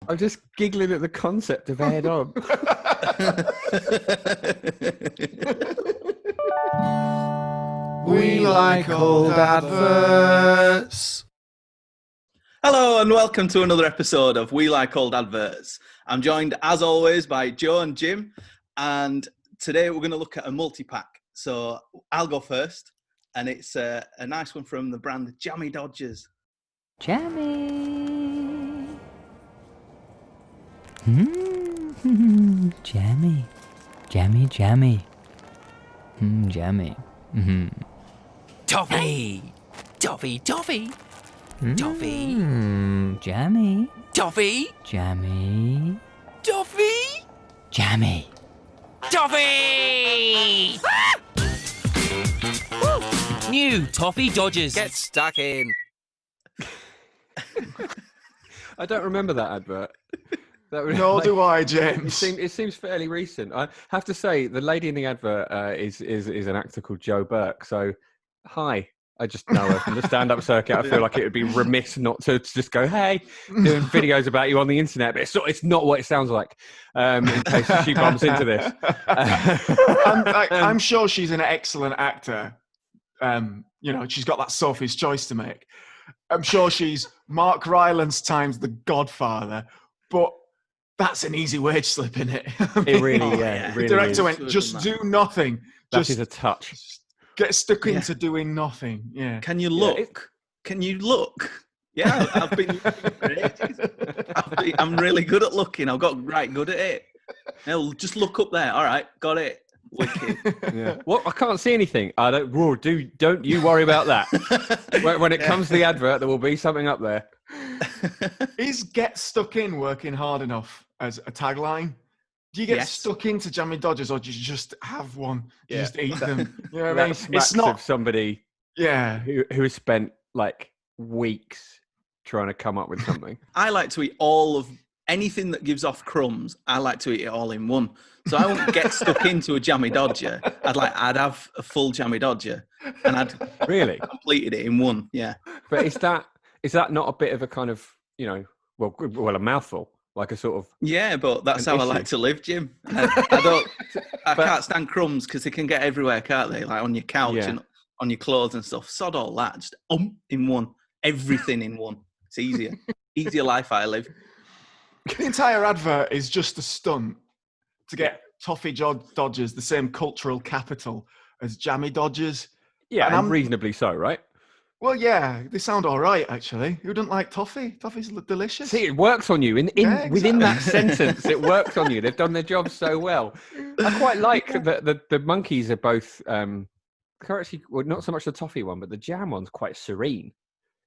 I'm just giggling at the concept of head on. We like old adverts. Hello and welcome to another episode of We Like Old Adverts. I'm joined as always by Joe and Jim, and today we're going to look at a multi-pack. So I'll go first, and it's a nice one from the brand Jammie Dodgers. Jammie. Jammie. Jammie, Jammie. Jammie. Toffee. Toffee, toffee. Toffee. Jammie. Toffee. Jammie. Toffee. Jammie. Toffee! New Toffee Dodgers. Get stuck in. I don't remember that advert. That was, Nor do I, James. It seems fairly recent. I have to say, the lady in the advert is an actor called Joe Burke. So, hi. I just know her from the stand-up circuit. I feel like it would be remiss not to just go, hey, doing videos about you on the internet. But it's not what it sounds like, in case she bumps into this. I'm sure she's an excellent actor. She's got that Sophie's Choice to make. I'm sure she's Mark Rylance times The Godfather. But that's an easy wage slip, isn't it? It really, The really director is. went, just do nothing. That is a touch. Get stuck into doing nothing. Yeah. Can you look? Can you look? Yeah, I've been looking for ages. I'm really good at looking. I've got right good at it. Now, just look up there. All right, got it. Wicked. Yeah. Well, I can't see anything. I don't. Raw, don't you worry about that. When it comes to the advert, there will be something up there. Is get stuck in working hard enough as a tagline? Do you get stuck into Jammie Dodgers, or do you just have one? Do you just eat them? You know what I mean? It's not of somebody who has spent like weeks trying to come up with something. I like to eat all of anything that gives off crumbs. I like to eat it all in one. So I wouldn't get stuck into a Jammie Dodger. I'd have a full Jammie Dodger, and I'd really completed it in one. Yeah. But is that not a bit of a kind of a mouthful? Like a sort of... Yeah, but that's how I like to live, Jim. I can't stand crumbs because they can get everywhere, can't they? Like on your couch and on your clothes and stuff. Sod all that. Just in one. Everything in one. It's easier. Easier life I live. The entire advert is just a stunt to get Toffee Dodgers the same cultural capital as Jammie Dodgers. Yeah, and reasonably so, right? Well, yeah, they sound all right, actually. Who doesn't like toffee? Toffee's delicious. See, it works on you. Within that sentence, it works on you. They've done their job so well. I quite like that the monkeys are both, actually, well, not so much the toffee one, but the jam one's quite serene.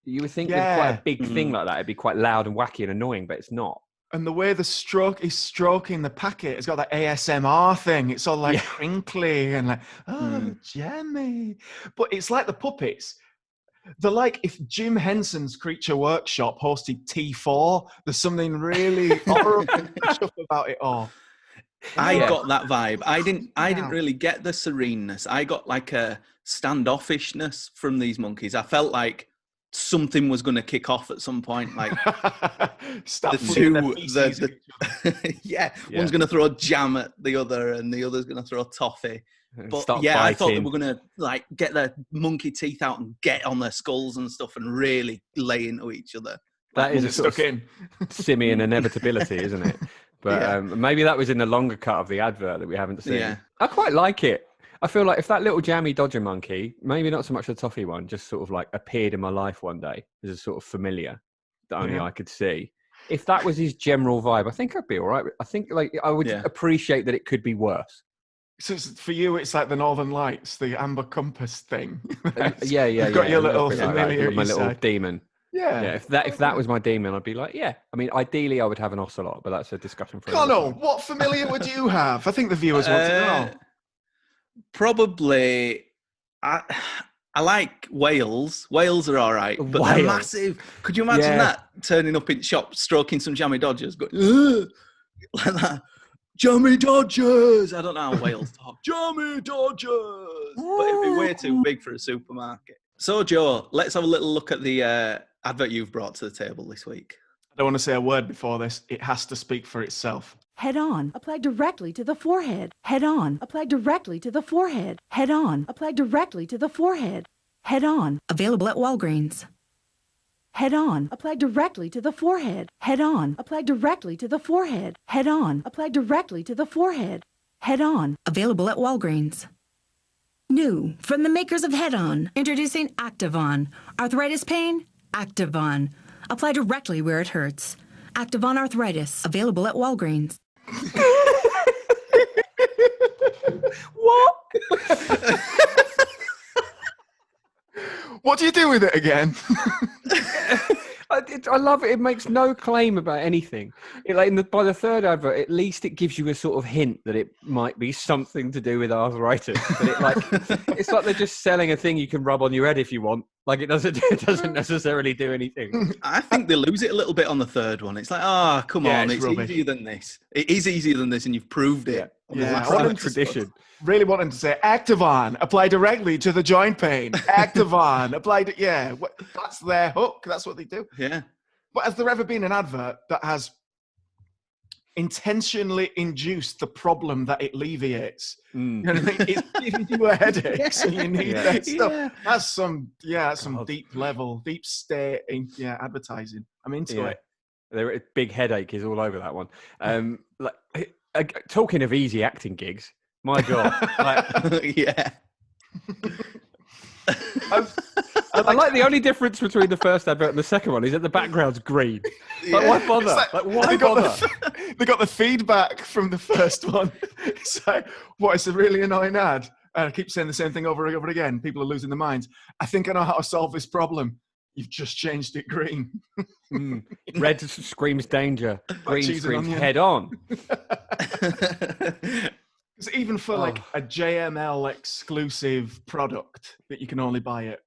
You would think with quite a big thing like that, it'd be quite loud and wacky and annoying, but it's not. And the way the stroke is stroking the packet, it's got that ASMR thing. It's all like crinkly and like, Jammie. But it's like the puppets. They're like if Jim Henson's Creature Workshop hosted T4. There's something really horrible about it all. I got that vibe. I didn't really get the sereneness. I got like a standoffishness from these monkeys. I felt like something was going to kick off at some point. Like one's going to throw a jam at the other, and the other's going to throw a toffee. But I thought they were going to like get their monkey teeth out and get on their skulls and stuff and really lay into each other. That is a sort of simian inevitability, isn't it? But maybe that was in the longer cut of the advert that we haven't seen. Yeah. I quite like it. I feel like if that little Jammie Dodger monkey, maybe not so much the toffee one, just sort of like appeared in my life one day as a sort of familiar that only I could see. If that was his general vibe, I think I'd be all right. I think like I would appreciate that it could be worse. So for you, it's like the Northern Lights, the Amber Compass thing. You've got your little familiar, my little demon. Yeah. If that was my demon, I'd be like, I mean, ideally, I would have an ocelot, but that's a discussion for another Conal, time. what familiar would you have? I think the viewers want to know. Probably, I like whales. Whales are all right, but they're massive. Could you imagine that turning up in shops, stroking some Jammie Dodgers, going like that? Jammie Dodgers! I don't know how whales talk. Jammie Dodgers! But it'd be way too big for a supermarket. So, Joe, let's have a little look at the advert you've brought to the table this week. I don't want to say a word before this. It has to speak for itself. Head on, apply directly to the forehead. Head on, apply directly to the forehead. Head on, apply directly to the forehead. Head on. Available at Walgreens. Head on, apply directly to the forehead. Head on, apply directly to the forehead. Head on, apply directly to the forehead. Head on. Available at Walgreens. New from the makers of Head On, introducing Activon. Arthritis pain? Activon. Apply directly where it hurts. Activon Arthritis, available at Walgreens. What? What do you do with it again? I love it. It makes no claim about anything. By the third advert, at least it gives you a sort of hint that it might be something to do with arthritis. But it's like they're just selling a thing you can rub on your head if you want. Like it doesn't necessarily do anything. I think they lose it a little bit on the third one. It's like, come on, it's easier than this. It is easier than this, and you've proved it. Yeah, I want a tradition. Really wanting to say Activon, apply directly to the joint pain. Activon, that's their hook. That's what they do. Yeah. But has there ever been an advert that has intentionally induced the problem that it alleviates? You know what I mean? It's giving you a headache, so you need that stuff. Yeah. That's some deep level, deep state advertising. I'm into it. The big headache is all over that one. Talking of easy acting gigs, my God. Yeah. I like the only difference between the first advert and the second one is that the background's green. Why bother? Why bother? They got the feedback from the first one. It's like, it's a really annoying ad. And I keep saying the same thing over and over again. People are losing their minds. I think I know how to solve this problem. You've just changed it green. Red screams danger. Green screams head on. Because even for a JML exclusive product that you can only buy at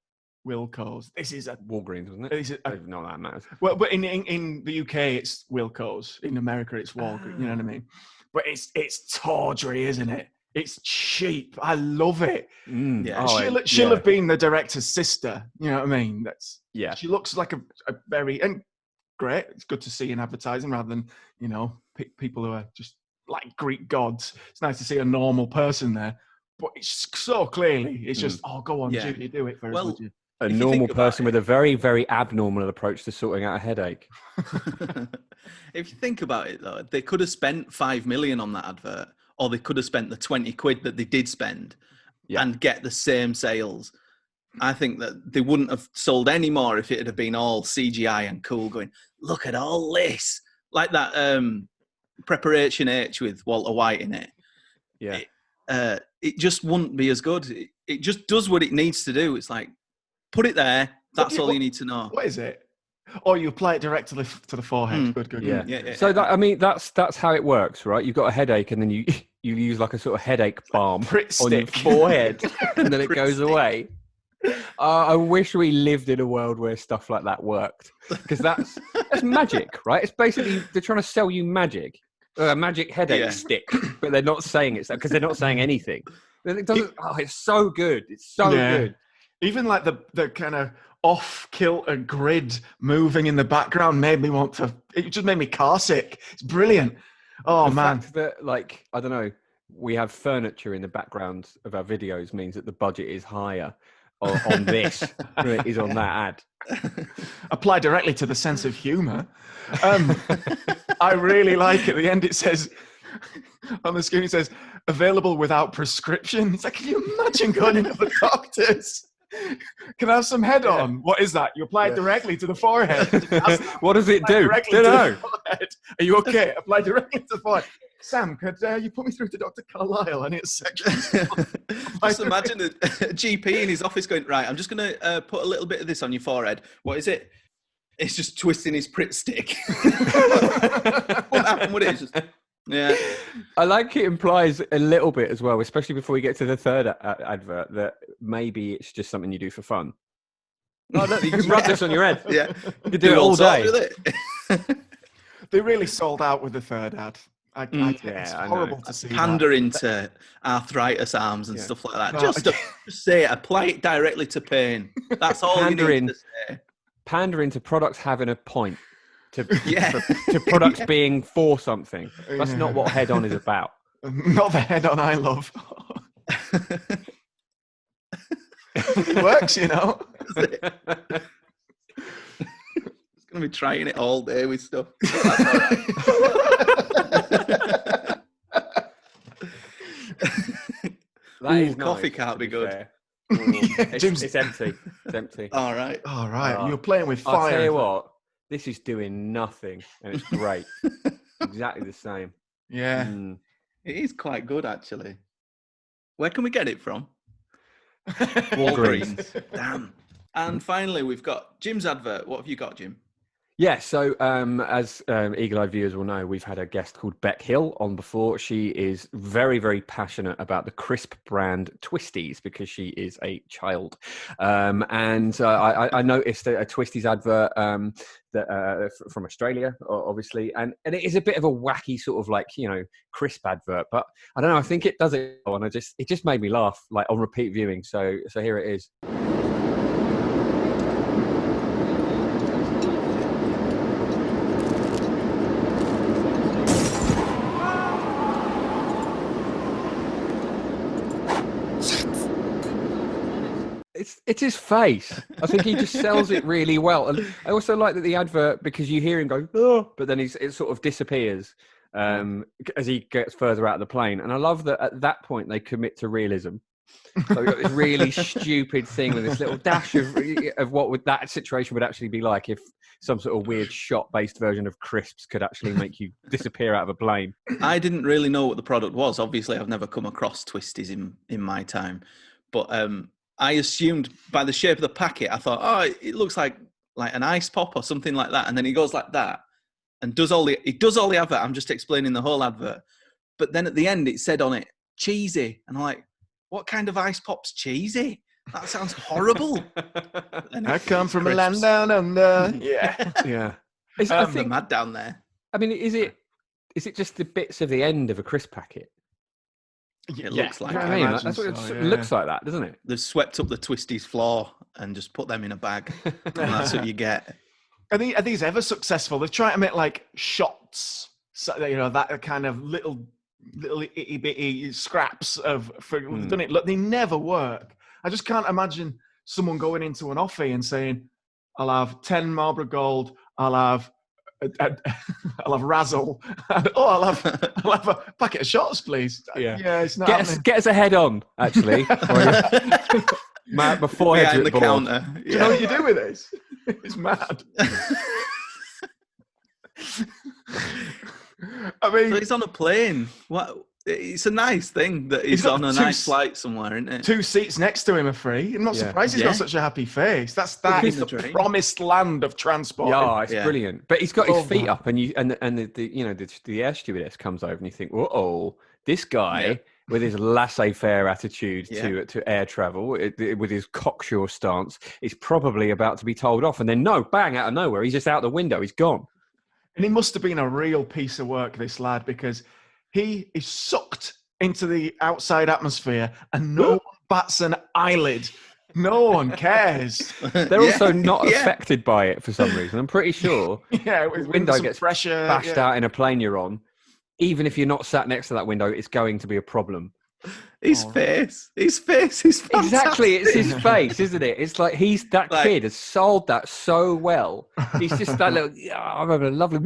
Wilko's, this is a Walgreens, wasn't it? I don't know that matters. Well, but in the UK it's Wilko's. In America it's Walgreens. You know what I mean? But it's tawdry, isn't it? It's cheap. I love it. She'll have been the director's sister. You know what I mean? She looks like a very great. It's good to see in advertising rather than people who are just like Greek gods. It's nice to see a normal person there, but it's so clearly it's just go on, Judy, do it for us, would you? A normal person with a very, very abnormal approach to sorting out a headache. If you think about it, though, they could have spent 5 million on that advert, or they could have spent the 20 quid that they did spend and get the same sales. I think that they wouldn't have sold any more if it had been all CGI and cool going, look at all this. Like that Preparation H with Walter White in it. Yeah. It just wouldn't be as good. It just does what it needs to do. It's like, put it there. That's all you need to know. What is it? Or you apply it directly to the forehead. Good. Yeah. So that's how it works, right? You've got a headache, and then you use like a sort of headache balm on your forehead, and then it goes away. I wish we lived in a world where stuff like that worked, because that's magic, right? It's basically they're trying to sell you magic, a magic headache stick, but they're not saying it's because they're not saying anything. It doesn't. It's so good. It's so good. Even like the kind of off-kilter grid moving in the background made me want to. It just made me car sick. It's brilliant. Oh, man. Fact that, I don't know, we have furniture in the background of our videos means that the budget is higher on this than it is on that ad. Apply directly to the sense of humour. I really like it. At the end it says, on the screen it says, available without prescription. It's like, can you imagine going into the doctors? Can I have some head on? What is that? You apply it directly to the forehead. What does it do? I don't know. Are you okay? Apply directly to the forehead. Sam, could you put me through to Dr. Carlisle? I need a section. Just imagine a GP in his office going, right, I'm just going to put a little bit of this on your forehead. What is it? It's just twisting his Pritt stick. What happened with it? It's just... Yeah, I like it implies a little bit as well, especially before we get to the third advert, that maybe it's just something you do for fun. Oh, look, you can rub this on your head. Yeah, you can do it all day. They really sold out with the third ad. It's horrible to see. Pandering to arthritis arms and stuff like that. Just say it. Apply it directly to pain. That's all you need to say. Pandering to products having a point. to products being for something. That's not what Head On is about. Not the Head On I love. It works, you know. It's going to be trying it all day with stuff. Coffee can't be good. It's empty. It's empty. All right. You're playing with fire. I'll tell you what, this is doing nothing, and it's great. Exactly the same. Yeah. It is quite good, actually. Where can we get it from? Walgreens. Damn. And finally, we've got Jim's advert. What have you got, Jim? Yeah, so as eagle-eyed viewers will know, we've had a guest called Beck Hill on before. She is very, very passionate about the crisp brand Twisties because she is a child. I noticed a Twisties advert from Australia, obviously, and it is a bit of a wacky sort of like, you know, crisp advert. But I don't know, I think it does it well, and it just made me laugh, like on repeat viewing. So here it is. It's his face. I think he just sells it really well. And I also like that the advert, because you hear him go, oh, but then it sort of disappears as he gets further out of the plane. And I love that at that point they commit to realism. So we've got this really stupid thing with this little dash of what that situation would actually be like if some sort of weird shot-based version of crisps could actually make you disappear out of a plane. I didn't really know what the product was. Obviously, I've never come across Twisties in my time. But I assumed by the shape of the packet, I thought, oh, it looks like an ice pop or something like that. And then he goes like that and does all the advert. I'm just explaining the whole advert. But then at the end, it said on it, cheesy. And I'm like, what kind of ice pop's cheesy? That sounds horrible. I come from a land down under. Yeah. Yeah. I think mad down there. I mean, is it just the bits of the end of a crisp packet? It looks like. I mean, that's what it looks like, that, doesn't it? They've swept up the Twisties floor and just put them in a bag, and that's what you get. Are these ever successful? They've tried to make like shots, so, you know, that kind of little itty bitty scraps of. Done it? Look, they never work. I just can't imagine someone going into an offie and saying, "I'll have 10 Marlboro Gold. I'll have Razzle. I'll have a packet of shots, please." Yeah, it's not. Get us a Head On, actually. My forehead's behind the board. counter. Do you know what you do with this? It's mad. I mean, so he's on a plane. What? It's a nice thing that he's on a nice flight somewhere, isn't it? 2 seats next to him are free. I'm not surprised he's got such a happy face. That is the promised land of transport. Yeah, it's brilliant. But he's got his feet up, and the air stewardess comes over, and you think, "Oh, this guy with his laissez-faire attitude to air travel, with his cocksure stance, is probably about to be told off." And then bang, out of nowhere, he's just out the window. He's gone. And he must have been a real piece of work, this lad, because he is sucked into the outside atmosphere and no one bats an eyelid. No one cares. They're also not affected by it for some reason. I'm pretty sure. The window gets pressure bashed out in a plane you're on. Even if you're not sat next to that window, it's going to be a problem. His face is fantastic. Exactly, it's his face, isn't it? It's like that kid has sold that so well. He's just that little. I'm having a lovely.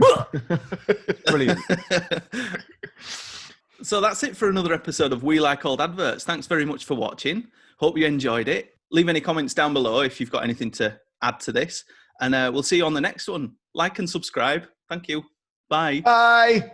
Brilliant. So that's it for another episode of We Like Old Adverts. Thanks very much for watching. Hope you enjoyed it. Leave any comments down below if you've got anything to add to this, and we'll see you on the next one. Like and subscribe. Thank you. Bye. Bye.